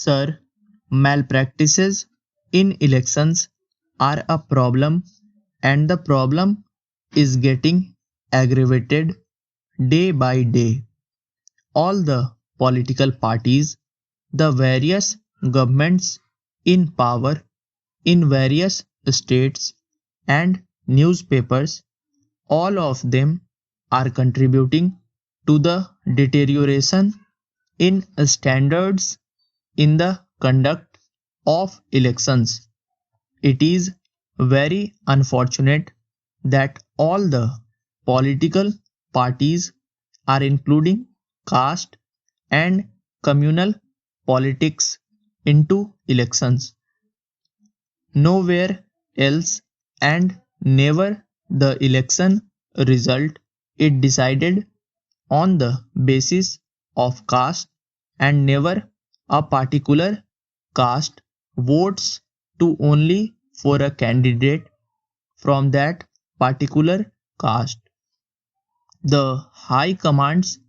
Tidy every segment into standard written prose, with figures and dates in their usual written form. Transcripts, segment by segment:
Sir, malpractices in elections are a problem, and the problem is getting aggravated day by day. All the political parties, the various governments in power in various states, and newspapers, all of them are contributing to the deterioration in standards in the conduct of elections. It is very unfortunate that all the political parties are including caste and communal politics into elections. Nowhere else and never the election result is decided on the basis of caste, and never a particular caste votes to only for a candidate from that particular caste. The high commands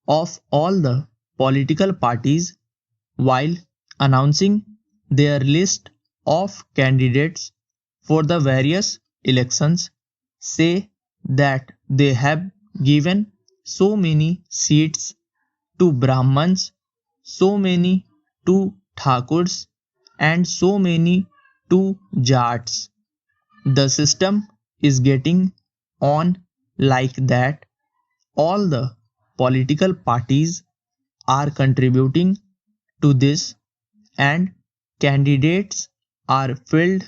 of all the political parties, while announcing their list of candidates for the various elections, say that they have given so many seats to Brahmins, so many to Thakurs, and so many to Jats. The system is getting on like that. All the political parties are contributing to this, and candidates are filled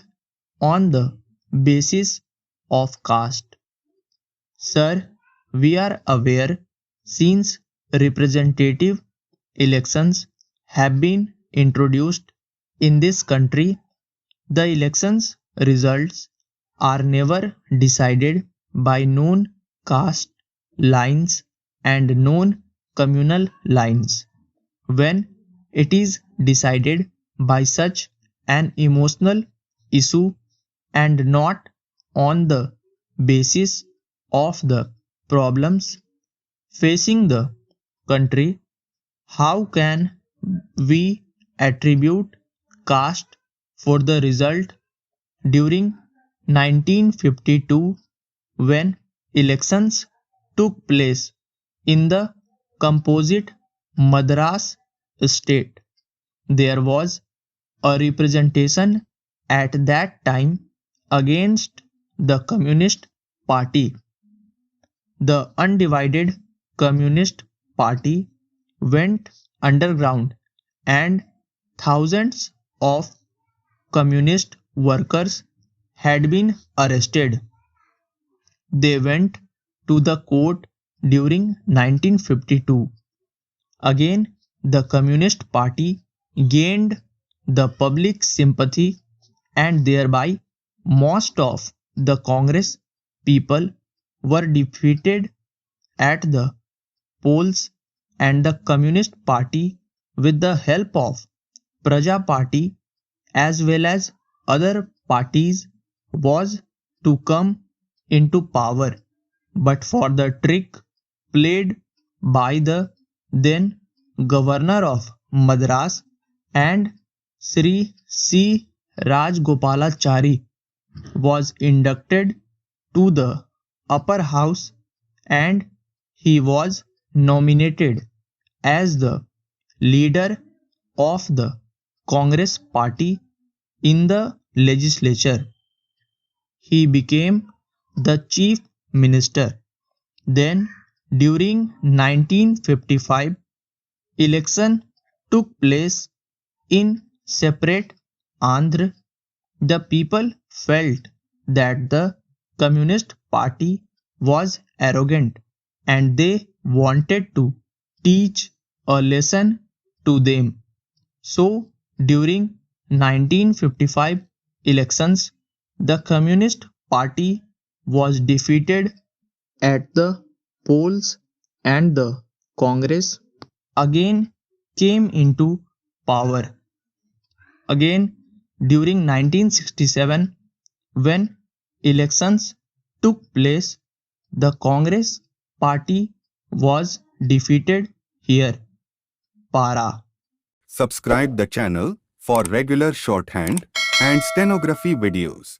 on the basis of caste. Sir, we are aware since representative elections have been introduced in this country, the elections results are never decided by known caste lines and known communal lines. When it is decided by such an emotional issue and not on the basis of the problems facing the country, how can we attribute caste for the result during 1952 when elections took place in the composite Madras state? There was a representation at that time against the Communist Party. The undivided Communist Party went underground, and thousands of communist workers had been arrested. They went to the court during 1952. Again, the Communist Party gained the public sympathy, and thereby most of the Congress people were defeated at the polls, and the Communist Party, with the help of Praja Party as well as other parties, was to come into power, but for the trick played by the then governor of Madras and Sri C. Rajgopalachari was inducted to the upper house, and he was nominated as the leader of the Congress party in the legislature. He became the chief minister. Then, during 1955, election took place in separate Andhra. The people felt that the Communist Party was arrogant, and they wanted to teach a lesson to them. So, during 1955 elections, the Communist Party was defeated at the polls, and the Congress again came into power. Again, during 1967, when elections took place, the Congress Party was defeated here. Para. Subscribe the channel for regular shorthand and stenography videos.